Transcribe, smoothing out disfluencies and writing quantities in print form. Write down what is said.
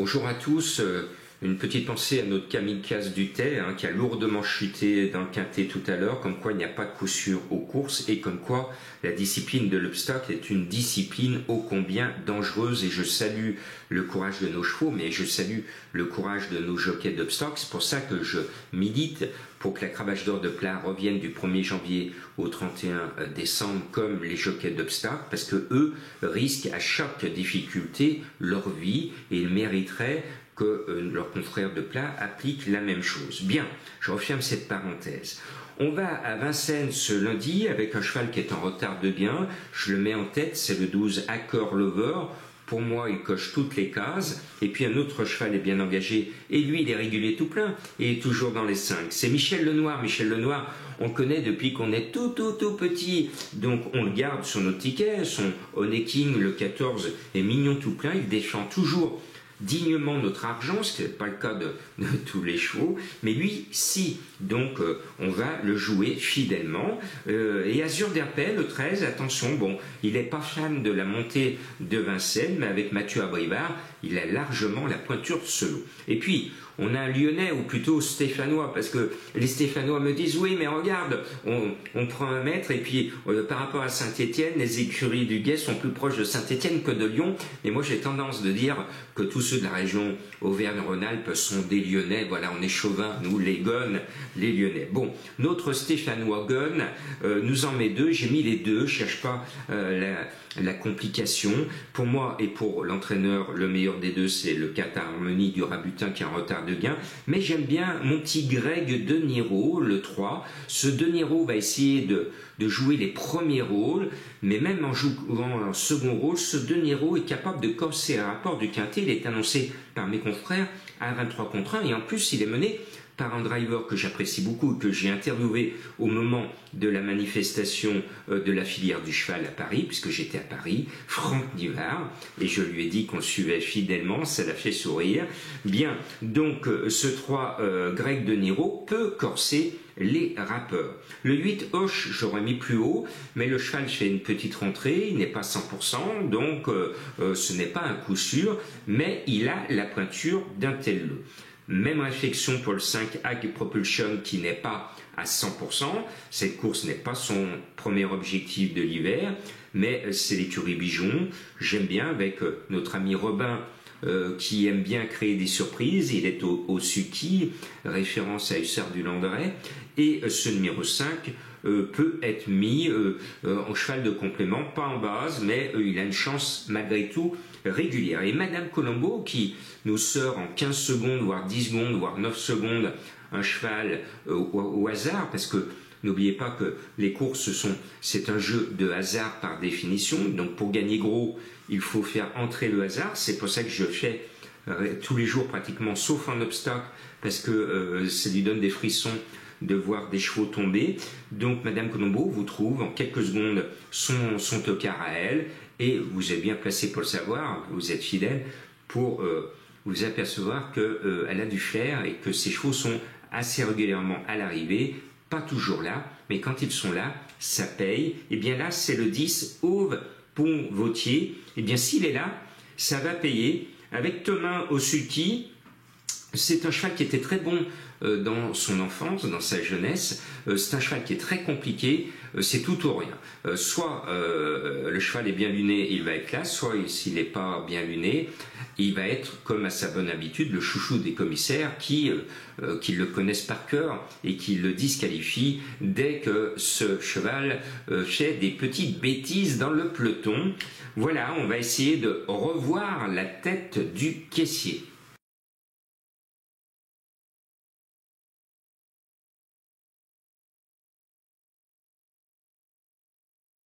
Bonjour à tous, une petite pensée à notre kamikaze du thé qui a lourdement chuté dans le quintet tout à l'heure, comme quoi il n'y a pas de coup sûr aux courses et comme quoi la discipline de l'obstacle est une discipline ô combien dangereuse et je salue le courage de nos chevaux, mais je salue le courage de nos jockeys d'obstacle. C'est pour ça que je milite pour que la cravache d'or de Pla revienne du 1er janvier au 31 décembre comme les jockeys d'obstacle, parce que eux risquent à chaque difficulté leur vie et ils mériteraient que leurs confrères de Pla appliquent la même chose. Bien, je referme cette parenthèse. On va à Vincennes ce lundi avec un cheval qui est en retard de gain. Je le mets en tête, c'est le 12 Hacker Lover. Pour moi, il coche toutes les cases. Et puis un autre cheval est bien engagé. Et lui, il est régulier tout plein. Et il est toujours dans les 5. C'est Michel Lenoir. Michel Lenoir, on le connaît depuis qu'on est tout petit. Donc on le garde sur notre ticket. Son Honey King, le 14, est mignon tout plein. Il défend toujours dignement notre argent, ce qui n'est pas le cas de tous les chevaux, mais lui, si. Donc, on va le jouer fidèlement. Et Azur d'Herpel, le 13, attention, bon, il n'est pas fan de la montée de Vincennes, mais avec Mathieu Abrivard, il a largement la pointure de ce lot. Et puis, on a un Lyonnais, ou plutôt Stéphanois, parce que les Stéphanois me disent, oui, mais regarde, on prend un mètre, et puis par rapport à Saint-Étienne, les écuries du Guet sont plus proches de Saint-Étienne que de Lyon, et moi j'ai tendance de dire que tous ceux de la région Auvergne-Rhône-Alpes sont des Lyonnais, voilà, on est chauvins, nous, les Gones, les Lyonnais. Bon, notre Stéphanois Gone nous en met deux, j'ai mis les deux, je cherche pas la complication. Pour moi et pour l'entraîneur, le meilleur des deux, c'est le Qatar Harmonie du Rabutin qui est en retard de gain. Mais j'aime bien mon petit Greg De Niro, le 3. Ce De Niro va essayer de jouer les premiers rôles, mais même en jouant un second rôle, ce De Niro est capable de corser un rapport du quintet. Il est annoncé par mes confrères à 23 contre 1 et en plus il est mené par un driver que j'apprécie beaucoup et que j'ai interviewé au moment de la manifestation de la filière du cheval à Paris, puisque j'étais à Paris, Franck Nivard, et je lui ai dit qu'on le suivait fidèlement, ça l'a fait sourire. Bien, donc ce 3 Greg De Niro peut corser les rappeurs. Le 8 Hoche, j'aurais mis plus haut, mais le cheval fait une petite rentrée, il n'est pas 100%, donc ce n'est pas un coup sûr, mais il a la pointure d'un tel lot. Même réflexion pour le 5 Ag Propulsion qui n'est pas à 100%. Cette course n'est pas son premier objectif de l'hiver, mais c'est l'écurie Bijon. J'aime bien avec notre ami Robin qui aime bien créer des surprises. Il est au Suki, référence à Hussard du Landret. Et ce numéro 5 peut être mis en cheval de complément, pas en base, mais il a une chance malgré tout régulière. Et Madame Colombo qui nous sort en 15 secondes, voire 10 secondes, voire 9 secondes, un cheval au hasard, parce que n'oubliez pas que les courses c'est un jeu de hasard par définition, donc pour gagner gros, il faut faire entrer le hasard, c'est pour ça que je fais tous les jours pratiquement, sauf un obstacle, parce que ça lui donne des frissons de voir des chevaux tomber. Donc Madame Colombo vous trouve en quelques secondes son tocard à elle, et vous êtes bien placé pour le savoir, vous êtes fidèle, pour vous apercevoir qu'elle a du flair et que ses chevaux sont assez régulièrement à l'arrivée, pas toujours là, mais quand ils sont là, ça paye. Et bien là, c'est le 10 Auve Pont Vautier. Et bien s'il est là, ça va payer. Avec Thomas Osuki, c'est un cheval qui était très bon dans son enfance, dans sa jeunesse. C'est un cheval qui est très compliqué, c'est tout ou rien. Soit le cheval est bien luné, il va être là, soit s'il n'est pas bien luné, il va être, comme à sa bonne habitude, le chouchou des commissaires qui le connaissent par cœur et qui le disqualifient dès que ce cheval fait des petites bêtises dans le peloton. Voilà, on va essayer de revoir la tête du caissier.